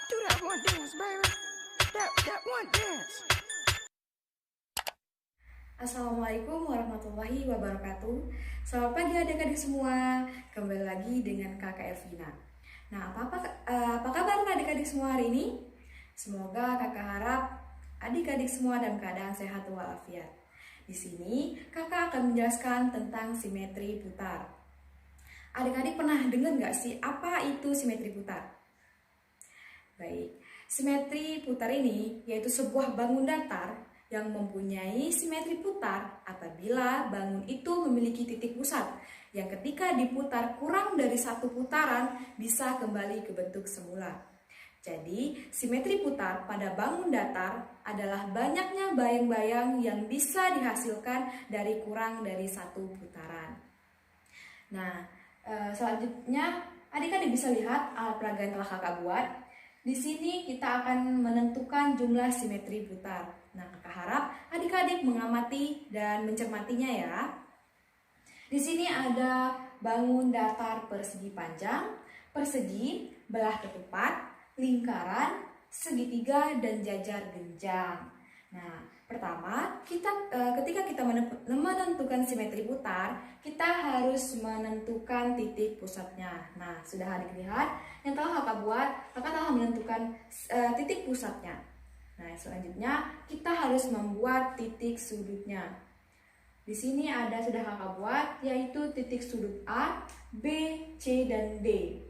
Do that one dance, baby. That one dance. Assalamualaikum warahmatullahi wabarakatuh. Selamat pagi adik-adik semua. Kembali lagi dengan Kakak Elvina. Nah, apa kabar adik-adik semua hari ini? Semoga Kakak harap adik-adik semua dalam keadaan sehat walafiat. Di sini Kakak akan menjelaskan tentang simetri putar. Adik-adik pernah dengar nggak sih apa itu simetri putar? Baik, simetri putar ini yaitu sebuah bangun datar yang mempunyai simetri putar apabila bangun itu memiliki titik pusat yang ketika diputar kurang dari satu putaran bisa kembali ke bentuk semula. Jadi, simetri putar pada bangun datar adalah banyaknya bayang-bayang yang bisa dihasilkan dari kurang dari satu putaran. Nah, selanjutnya adik-adik bisa lihat alat peraga yang telah kakak buat. Di sini kita akan menentukan jumlah simetri putar. Nah, kakak harap adik-adik mengamati dan mencermatinya ya. Di sini ada bangun datar persegi panjang, persegi, belah ketupat, lingkaran, segitiga, dan jajar genjang. Nah, pertama, ketika kita menentukan simetri putar, kita harus menentukan titik pusatnya. Nah, sudah adik lihat yang telah kakak buat, kakak telah menentukan titik pusatnya. Nah, selanjutnya kita harus membuat titik sudutnya. Di sini sudah kakak buat, yaitu titik sudut A, B, C, dan D.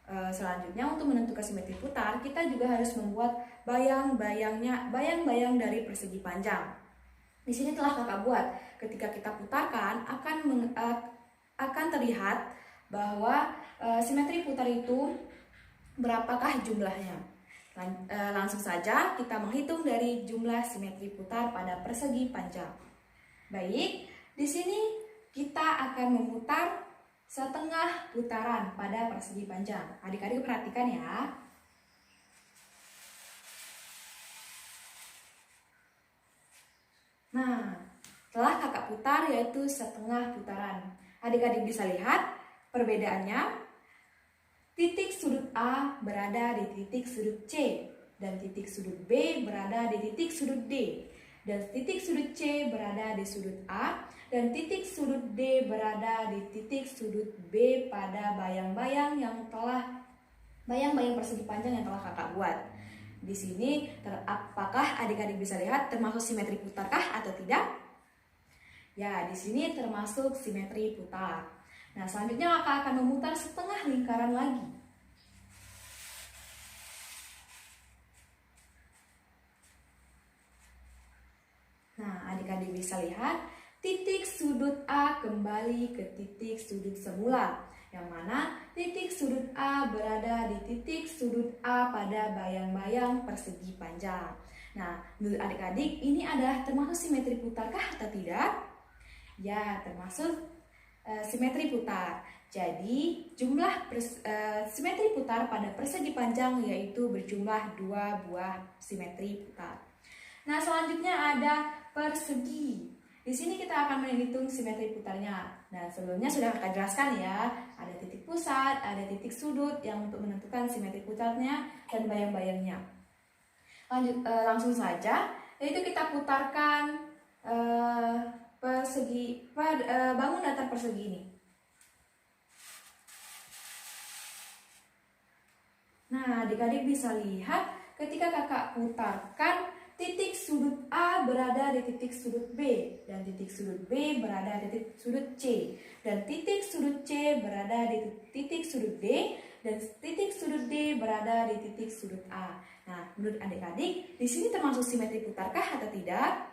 Selanjutnya untuk menentukan simetri putar, kita juga harus membuat bayang-bayang dari persegi panjang. Di sini telah kakak buat. Ketika kita putarkan akan terlihat bahwa simetri putar itu berapakah jumlahnya. Langsung saja kita menghitung dari jumlah simetri putar pada persegi panjang. Baik, di sini kita akan memutar setengah putaran pada persegi panjang. Adik-adik perhatikan ya. Nah, telah kakak putar yaitu setengah putaran. Adik-adik bisa lihat perbedaannya. Titik sudut A berada di titik sudut C dan titik sudut B berada di titik sudut D. Dan titik sudut C berada di sudut A dan titik sudut D berada di titik sudut B pada bayang-bayang persegi panjang yang telah kakak buat. Di sini apakah adik-adik bisa lihat termasuk simetri putarkah atau tidak? Ya, di sini termasuk simetri putar. Nah, selanjutnya kakak akan memutar setengah lingkaran lagi. Nah, adik-adik bisa lihat titik sudut A kembali ke titik sudut semula, yang mana titik sudut A berada di titik sudut A pada bayang-bayang persegi panjang. Nah, menurut adik-adik ini adalah termasuk simetri putarkah atau tidak? Ya, termasuk simetri putar. Jadi, jumlah simetri putar pada persegi panjang yaitu berjumlah 2 buah simetri putar. Nah, selanjutnya ada persegi. Di sini kita akan menghitung simetri putarnya. Nah, sebelumnya sudah kakak jelaskan ya, ada titik pusat, ada titik sudut yang untuk menentukan simetri putarnya dan bayang-bayangnya. Langsung saja, yaitu kita putarkan bangun datar persegi ini. Nah, adik-adik bisa lihat ketika kakak putarkan, titik sudut A berada di titik sudut B, dan titik sudut B berada di titik sudut C, dan titik sudut C berada di titik sudut D, dan titik sudut D berada di titik sudut A. Nah, menurut adik-adik, di sini termasuk simetri putarkah atau tidak?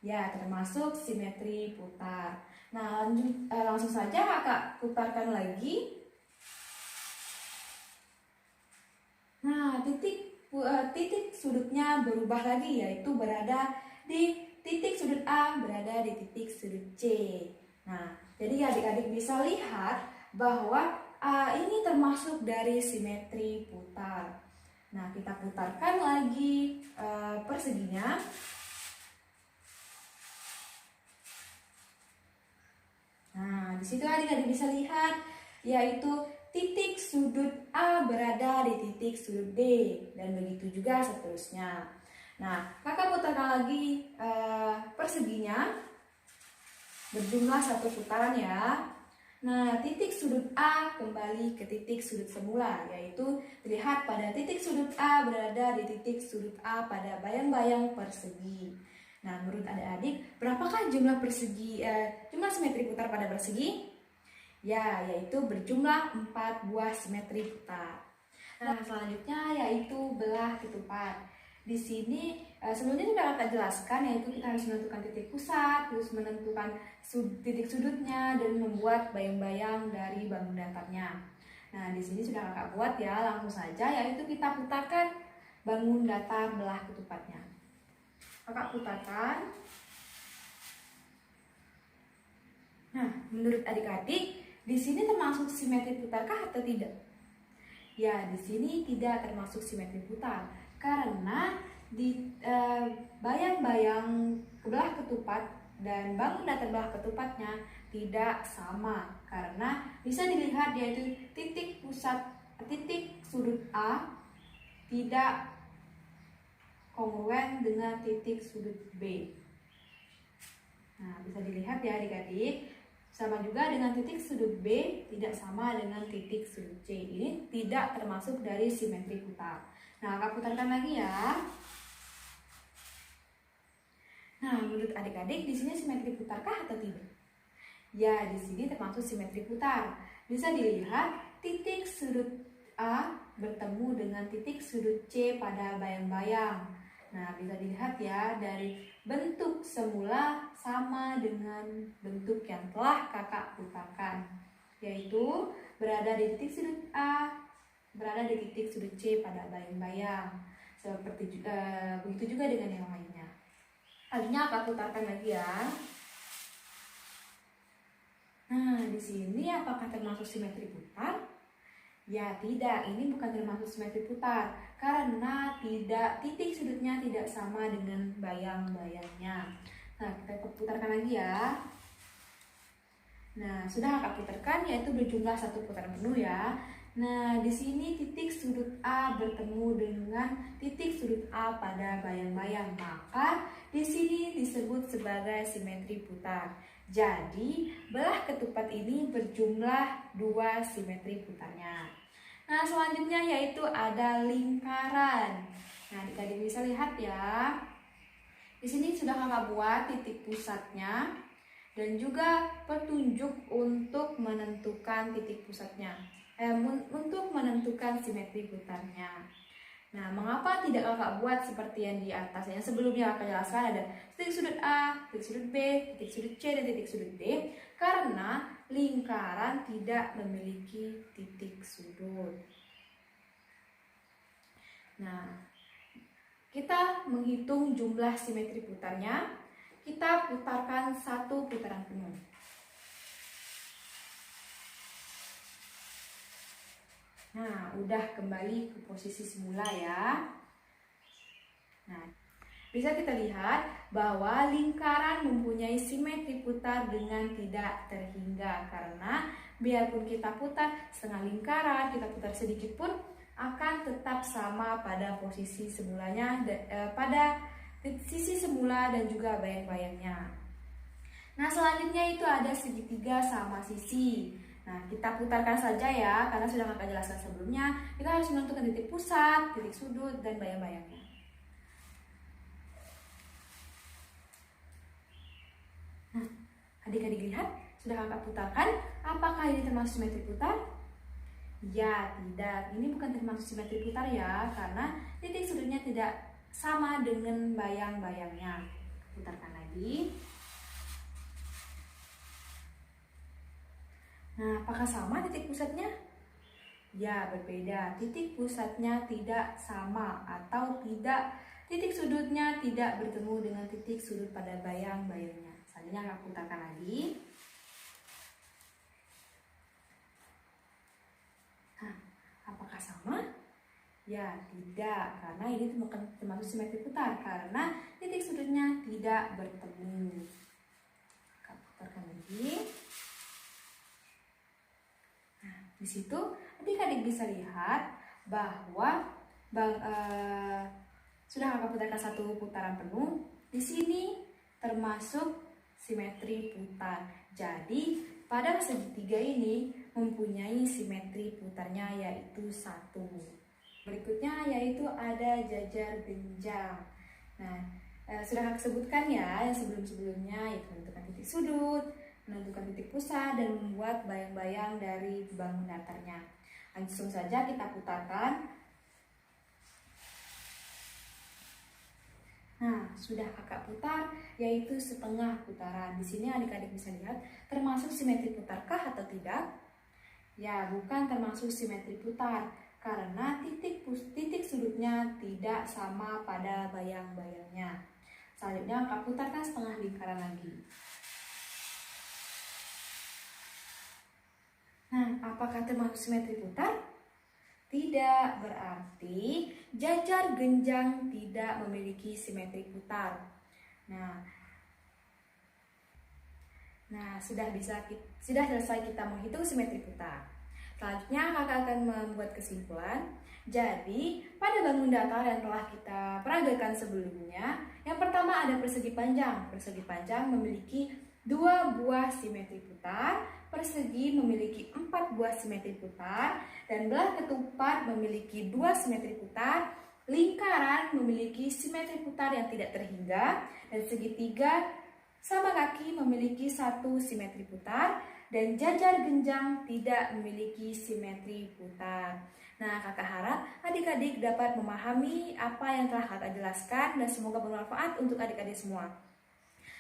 Ya, termasuk simetri putar. Nah, langsung saja kakak putarkan lagi. Nah, titik sudutnya berubah lagi, yaitu berada di titik sudut A berada di titik sudut C. Nah, jadi adik-adik bisa lihat bahwa ini termasuk dari simetri putar. Nah, kita putarkan lagi perseginya. Nah, di situ adik-adik bisa lihat yaitu titik sudut A berada di titik sudut D, dan begitu juga seterusnya. Nah, kakak putarkan lagi perseginya berjumlah 1 putaran ya. Nah, titik sudut A kembali ke titik sudut semula, yaitu terlihat pada titik sudut A berada di titik sudut A pada bayang-bayang persegi. Nah, menurut adik-adik, berapakah jumlah jumlah simetri putar pada persegi? Ya, yaitu berjumlah 4 buah simetri putar. Nah, selanjutnya yaitu belah ketupat. Di sini sebelumnya sudah akan jelaskan, yaitu kita harus menentukan titik pusat, terus menentukan titik sudutnya, dan membuat bayang-bayang dari bangun datarnya. Nah, di sini sudah kakak buat ya, langsung saja, yaitu kita putarkan bangun datar belah ketupatnya. Kakak putarkan. Nah, menurut adik-adik, di sini termasuk simetri putarkah atau tidak? Ya, di sini tidak termasuk simetri putar, karena di bayang-bayang belah ketupat dan bangun datar belah ketupatnya tidak sama, karena bisa dilihat yaitu titik sudut A tidak kongruen dengan titik sudut B. Nah, bisa dilihat ya adik-adik. Sama juga dengan titik sudut B tidak sama dengan titik sudut C. Ini tidak termasuk dari simetri putar. Nah, kakak putarkan lagi ya. Nah, menurut adik-adik di sini simetri putarkah atau tidak? Ya, di sini termasuk simetri putar. Bisa dilihat titik sudut A bertemu dengan titik sudut C pada bayang-bayang. Nah, bisa dilihat ya, dari bentuk semula sama dengan bentuk yang telah kakak putarkan, yaitu berada di titik sudut A, berada di titik sudut C pada bayang-bayang. Begitu juga dengan yang lainnya. Selanjutnya kakak putarkan lagi ya. Nah, di sini apakah termasuk simetri putar? Ya, tidak, ini bukan termasuk simetri putar karena titik sudutnya tidak sama dengan bayang-bayangnya. Nah, kita putarkan lagi ya. Nah, sudah kakak putarkan, yaitu berjumlah 1 putaran penuh ya. Nah, di sini titik sudut A bertemu dengan titik sudut A pada bayang-bayang, maka di sini disebut sebagai simetri putar. Jadi, belah ketupat ini berjumlah 2 simetri putarnya. Nah, selanjutnya yaitu ada lingkaran. Nah, adik-adik bisa lihat ya. Di sini sudah kakak buat titik pusatnya dan juga petunjuk untuk menentukan titik pusatnya. Untuk menentukan simetri putarnya. Nah, mengapa tidak kakak buat seperti yang di atas? Yang sebelumnya kakak jelaskan ada titik sudut A, titik sudut B, titik sudut C, dan titik sudut D. Karena lingkaran tidak memiliki titik sudut. Nah, kita menghitung jumlah simetri putarnya. Kita putarkan 1 putaran penuh. Nah, udah kembali ke posisi semula ya. Nah, bisa kita lihat bahwa lingkaran mempunyai simetri putar dengan tidak terhingga, karena biarpun kita putar setengah lingkaran, kita putar sedikit pun akan tetap sama pada posisi semulanya, pada sisi semula dan juga bayang-bayangnya. Nah, selanjutnya itu ada segitiga sama sisi. Nah, kita putarkan saja ya, karena sudah kakak jelaskan sebelumnya. Kita harus menentukan titik pusat, titik sudut, dan bayang-bayangnya. Nah, adik-adik lihat, sudah kakak putarkan. Apakah ini termasuk simetri putar? Ya, tidak. Ini bukan termasuk simetri putar ya, karena titik sudutnya tidak sama dengan bayang-bayangnya. Putarkan lagi. Nah, apakah sama titik pusatnya? Ya, berbeda. Titik pusatnya tidak sama atau titik sudutnya tidak bertemu dengan titik sudut pada bayang-bayangnya. Selanjutnya aku putarkan lagi. Nah, apakah sama? Ya, tidak, karena ini termasuk simetri putar karena titik sudutnya tidak bertemu. Aku putarkan lagi. Nah, Di situ adik-adik bisa lihat bahwa sudah kakak putarkan satu putaran penuh. Di sini termasuk simetri putar. Jadi pada segitiga ini mempunyai simetri putarnya yaitu 1. Berikutnya yaitu ada jajar genjang. Nah, sudah kakak sebutkan ya yang sebelum-sebelumnya, yaitu menentukan titik sudut, menentukan titik pusat, dan membuat bayang-bayang dari bangun datarnya. Langsung saja kita putarkan. Nah, sudah kakak putar, yaitu setengah putaran. Di sini adik-adik bisa lihat, termasuk simetri putarkah atau tidak? Ya, bukan termasuk simetri putar, karena titik sudutnya tidak sama pada bayang-bayangnya. Selanjutnya, kakak putarkan setengah lingkaran lagi. Nah, apakah termasuk simetri putar? Tidak, berarti jajar genjang tidak memiliki simetri putar. Nah, sudah selesai kita menghitung simetri putar. Selanjutnya kakak akan membuat kesimpulan. Jadi, pada bangun datar yang telah kita peragakan sebelumnya, yang pertama ada persegi panjang. Persegi panjang memiliki 2 buah simetri putar, persegi memiliki 4 buah simetri putar, dan belah ketupat memiliki 2 simetri putar, lingkaran memiliki simetri putar yang tidak terhingga, dan segitiga sama kaki memiliki 1 simetri putar, dan jajar genjang tidak memiliki simetri putar. Nah, kakak harap adik-adik dapat memahami apa yang telah kakak jelaskan dan semoga bermanfaat untuk adik-adik semua.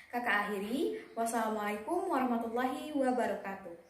Kakak akhiri, wassalamualaikum warahmatullahi wabarakatuh.